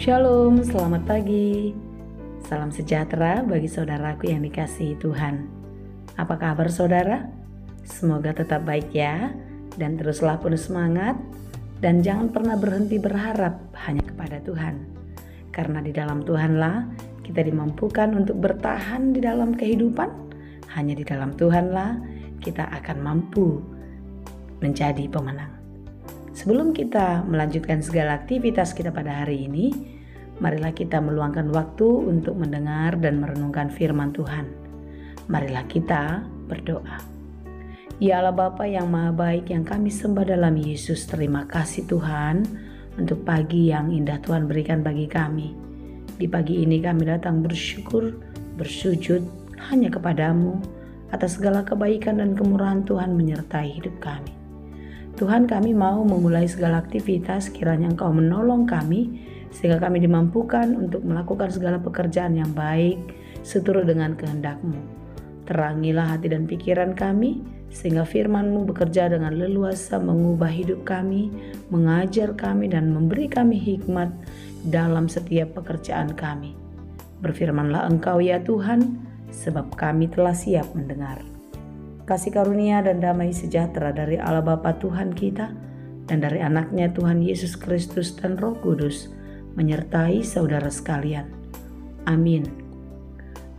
Shalom, selamat pagi. Salam sejahtera bagi saudaraku yang dikasihi Tuhan. Apa kabar saudara? Semoga tetap baik ya, dan teruslah penuh semangat, dan jangan pernah berhenti berharap hanya kepada Tuhan. Karena di dalam Tuhanlah kita dimampukan untuk bertahan di dalam kehidupan. Hanya di dalam Tuhanlah kita akan mampu menjadi pemenang. Sebelum kita melanjutkan segala aktivitas kita pada hari ini, marilah kita meluangkan waktu untuk mendengar dan merenungkan firman Tuhan. Marilah kita berdoa. Ya Allah Bapa yang Maha Baik yang kami sembah dalam Yesus, terima kasih Tuhan untuk pagi yang indah Tuhan berikan bagi kami. Di pagi ini kami datang bersyukur, bersujud hanya kepadamu atas segala kebaikan dan kemurahan Tuhan menyertai hidup kami. Tuhan, kami mau memulai segala aktivitas, kiranya Engkau menolong kami sehingga kami dimampukan untuk melakukan segala pekerjaan yang baik seturut dengan kehendak-Mu. Terangilah hati dan pikiran kami sehingga firman-Mu bekerja dengan leluasa mengubah hidup kami, mengajar kami dan memberi kami hikmat dalam setiap pekerjaan kami. Berfirmanlah Engkau ya Tuhan, sebab kami telah siap mendengar. Kasih karunia dan damai sejahtera dari Allah Bapa Tuhan kita dan dari anaknya Tuhan Yesus Kristus dan Roh Kudus menyertai saudara sekalian. Amin.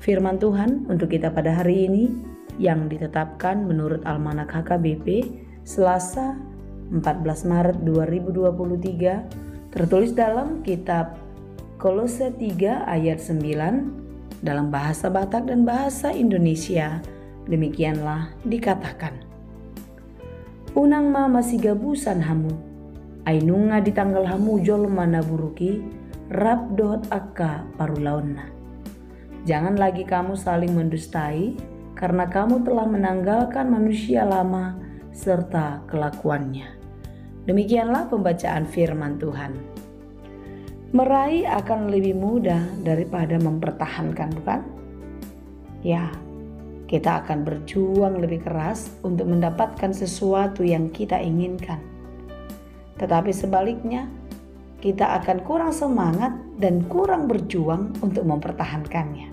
Firman Tuhan untuk kita pada hari ini yang ditetapkan menurut Almanak HKBP Selasa 14 Maret 2023 tertulis dalam kitab Kolose 3 ayat 9 dalam bahasa Batak dan bahasa Indonesia. Demikianlah dikatakan. Unang ma masih gabusan hamu, ainunga di tanggal hamu jol mana buruki, rap dohot akka parulaonna. Jangan lagi kamu saling mendustai, karena kamu telah menanggalkan manusia lama serta kelakuannya. Demikianlah pembacaan firman Tuhan. Meraih akan lebih mudah daripada mempertahankan, bukan? Ya. Kita akan berjuang lebih keras untuk mendapatkan sesuatu yang kita inginkan. Tetapi sebaliknya, kita akan kurang semangat dan kurang berjuang untuk mempertahankannya.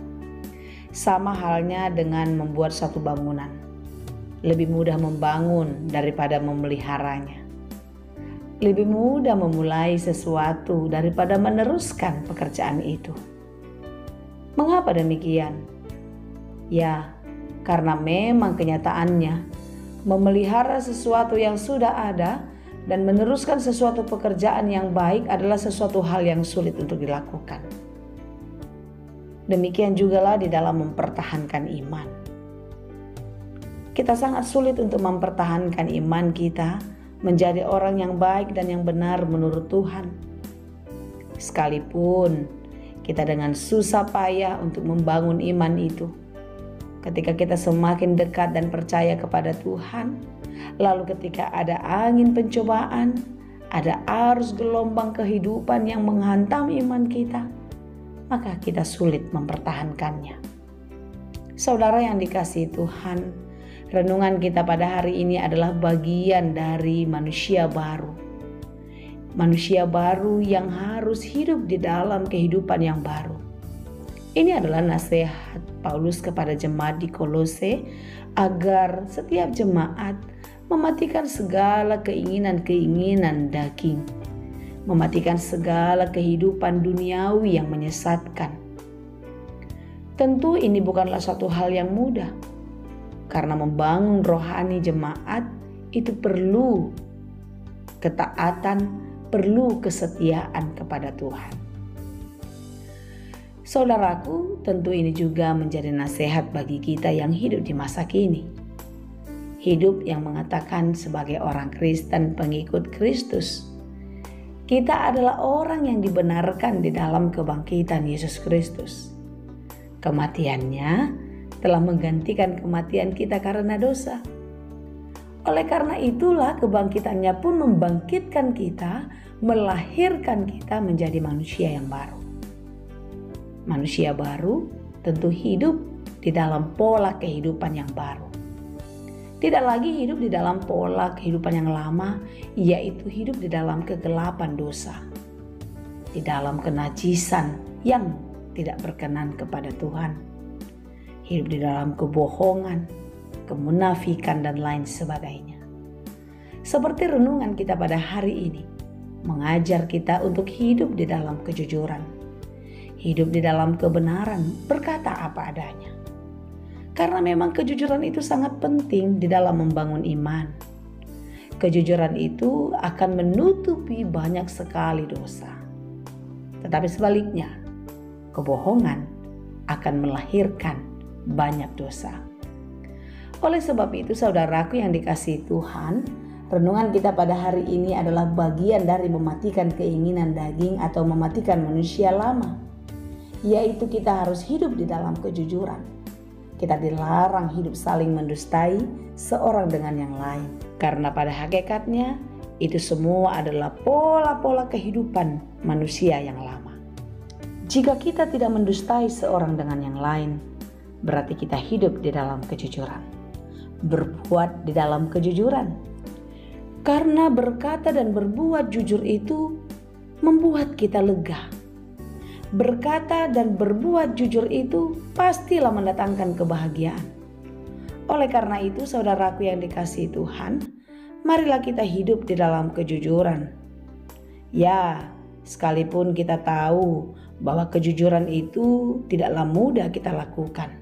Sama halnya dengan membuat satu bangunan. Lebih mudah membangun daripada memeliharanya. Lebih mudah memulai sesuatu daripada meneruskan pekerjaan itu. Mengapa demikian? Ya, karena memang kenyataannya memelihara sesuatu yang sudah ada dan meneruskan sesuatu pekerjaan yang baik adalah sesuatu hal yang sulit untuk dilakukan. Demikian jugalah di dalam mempertahankan iman. Kita sangat sulit untuk mempertahankan iman kita menjadi orang yang baik dan yang benar menurut Tuhan. Sekalipun kita dengan susah payah untuk membangun iman itu. Ketika kita semakin dekat dan percaya kepada Tuhan, lalu ketika ada angin pencobaan, ada arus gelombang kehidupan yang menghantam iman kita, maka kita sulit mempertahankannya. Saudara yang dikasihi Tuhan, renungan kita pada hari ini adalah bagian dari manusia baru. Manusia baru yang harus hidup di dalam kehidupan yang baru. Ini adalah nasihat Paulus kepada jemaat di Kolose agar setiap jemaat mematikan segala keinginan-keinginan daging, mematikan segala kehidupan duniawi yang menyesatkan. Tentu ini bukanlah suatu hal yang mudah, karena membangun rohani jemaat itu perlu ketaatan, perlu kesetiaan kepada Tuhan. Saudaraku, tentu ini juga menjadi nasihat bagi kita yang hidup di masa kini. Hidup yang mengatakan sebagai orang Kristen pengikut Kristus. Kita adalah orang yang dibenarkan di dalam kebangkitan Yesus Kristus. Kematiannya telah menggantikan kematian kita karena dosa. Oleh karena itulah kebangkitannya pun membangkitkan kita, melahirkan kita menjadi manusia yang baru. Manusia baru tentu hidup di dalam pola kehidupan yang baru. Tidak lagi hidup di dalam pola kehidupan yang lama, yaitu hidup di dalam kegelapan dosa. di dalam kenajisan yang tidak berkenan kepada Tuhan, hidup di dalam kebohongan, kemunafikan, dan lain sebagainya. Seperti renungan kita pada hari ini, mengajar kita untuk hidup di dalam kejujuran, hidup di dalam kebenaran, berkata apa adanya. Karena memang kejujuran itu sangat penting di dalam membangun iman. Kejujuran itu akan menutupi banyak sekali dosa. Tetapi sebaliknya, kebohongan akan melahirkan banyak dosa. Oleh sebab itu, saudaraku yang dikasihi Tuhan, renungan kita pada hari ini adalah bagian dari mematikan keinginan daging atau mematikan manusia lama, yaitu kita harus hidup di dalam kejujuran. Kita dilarang hidup saling mendustai seorang dengan yang lain. Karena pada hakikatnya itu semua adalah pola-pola kehidupan manusia yang lama. Jika kita tidak mendustai seorang dengan yang lain, berarti kita hidup di dalam kejujuran. Berbuat di dalam kejujuran. Karena berkata dan berbuat jujur itu membuat kita lega. Berkata dan berbuat jujur itu pastilah mendatangkan kebahagiaan. Oleh karena itu, saudaraku yang dikasihi Tuhan, marilah kita hidup di dalam kejujuran. Ya, sekalipun kita tahu bahwa kejujuran itu tidaklah mudah kita lakukan.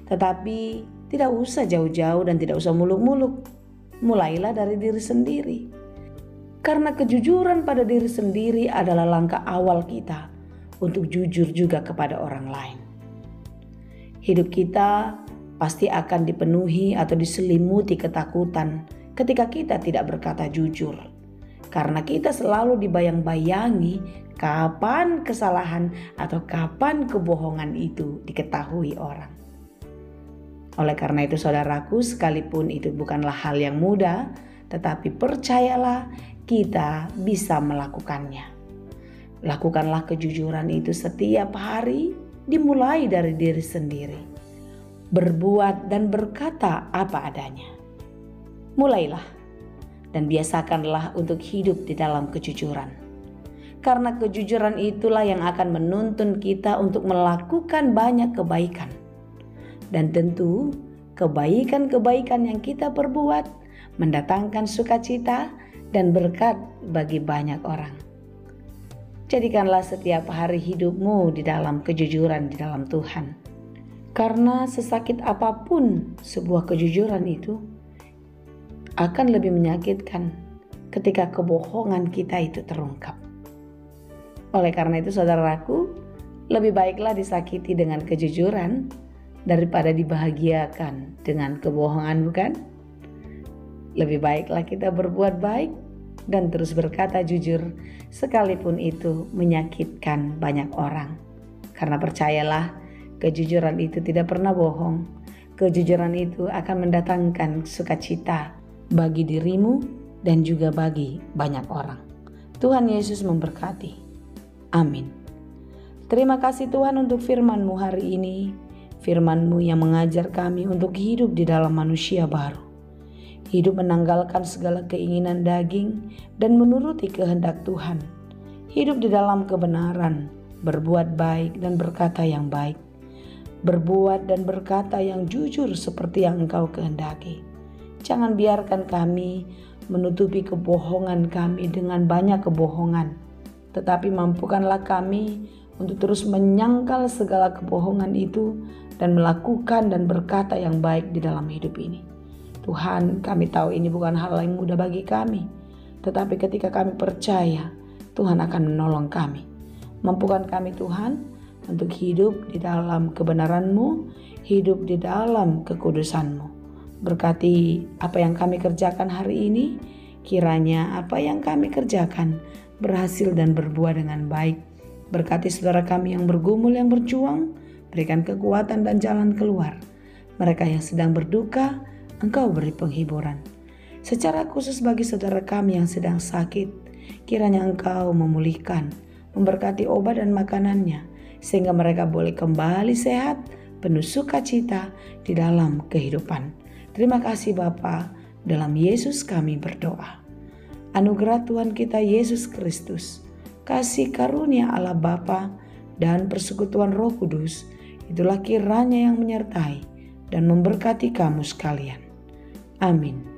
Tetapi tidak usah jauh-jauh dan tidak usah muluk-muluk. Mulailah dari diri sendiri. Karena kejujuran pada diri sendiri adalah langkah awal kita untuk jujur juga kepada orang lain. Hidup kita pasti akan dipenuhi atau diselimuti ketakutan ketika kita tidak berkata jujur. Karena kita selalu dibayang-bayangi kapan kesalahan atau kapan kebohongan itu diketahui orang. Oleh karena itu, saudaraku, sekalipun itu bukanlah hal yang mudah, tetapi percayalah kita bisa melakukannya. Lakukanlah kejujuran itu setiap hari, dimulai dari diri sendiri. Berbuat dan berkata apa adanya. Mulailah dan biasakanlah untuk hidup di dalam kejujuran. Karena kejujuran itulah yang akan menuntun kita untuk melakukan banyak kebaikan. Dan tentu kebaikan-kebaikan yang kita perbuat mendatangkan sukacita dan berkat bagi banyak orang. Jadikanlah setiap hari hidupmu di dalam kejujuran di dalam Tuhan. Karena sesakit apapun sebuah kejujuran itu akan lebih menyakitkan ketika kebohongan kita itu terungkap. Oleh karena itu, saudaraku, lebih baiklah disakiti dengan kejujuran daripada dibahagiakan dengan kebohongan, bukan? Lebih baiklah kita berbuat baik dan terus berkata jujur, sekalipun itu menyakitkan banyak orang. Karena percayalah, kejujuran itu tidak pernah bohong. Kejujuran itu akan mendatangkan sukacita bagi dirimu dan juga bagi banyak orang. Tuhan Yesus memberkati. Amin. Terima kasih Tuhan untuk firman-Mu hari ini. Firman-Mu yang mengajar kami untuk hidup di dalam manusia baru. Hidup menanggalkan segala keinginan daging dan menuruti kehendak Tuhan. Hidup di dalam kebenaran, berbuat baik dan berkata yang baik. Berbuat dan berkata yang jujur seperti yang Engkau kehendaki. Jangan biarkan kami menutupi kebohongan kami dengan banyak kebohongan. Tetapi mampukanlah kami untuk terus menyangkal segala kebohongan itu dan melakukan dan berkata yang baik di dalam hidup ini. Tuhan, kami tahu ini bukan hal yang mudah bagi kami. Tetapi ketika kami percaya, Tuhan akan menolong kami. Mampukan kami Tuhan untuk hidup di dalam kebenaran-Mu, hidup di dalam kekudusan-Mu. Berkati apa yang kami kerjakan hari ini, kiranya apa yang kami kerjakan berhasil dan berbuah dengan baik. Berkati saudara kami yang bergumul, yang berjuang, berikan kekuatan dan jalan keluar. Mereka yang sedang berduka, Engkau beri penghiburan. Secara khusus bagi saudara kami yang sedang sakit, kiranya Engkau memulihkan, memberkati obat dan makanannya, sehingga mereka boleh kembali sehat, penuh sukacita di dalam kehidupan. Terima kasih Bapa, dalam Yesus kami berdoa. Anugerah Tuhan kita Yesus Kristus, kasih karunia Allah Bapa, dan persekutuan Roh Kudus, itulah kiranya yang menyertai dan memberkati kamu sekalian. Amin.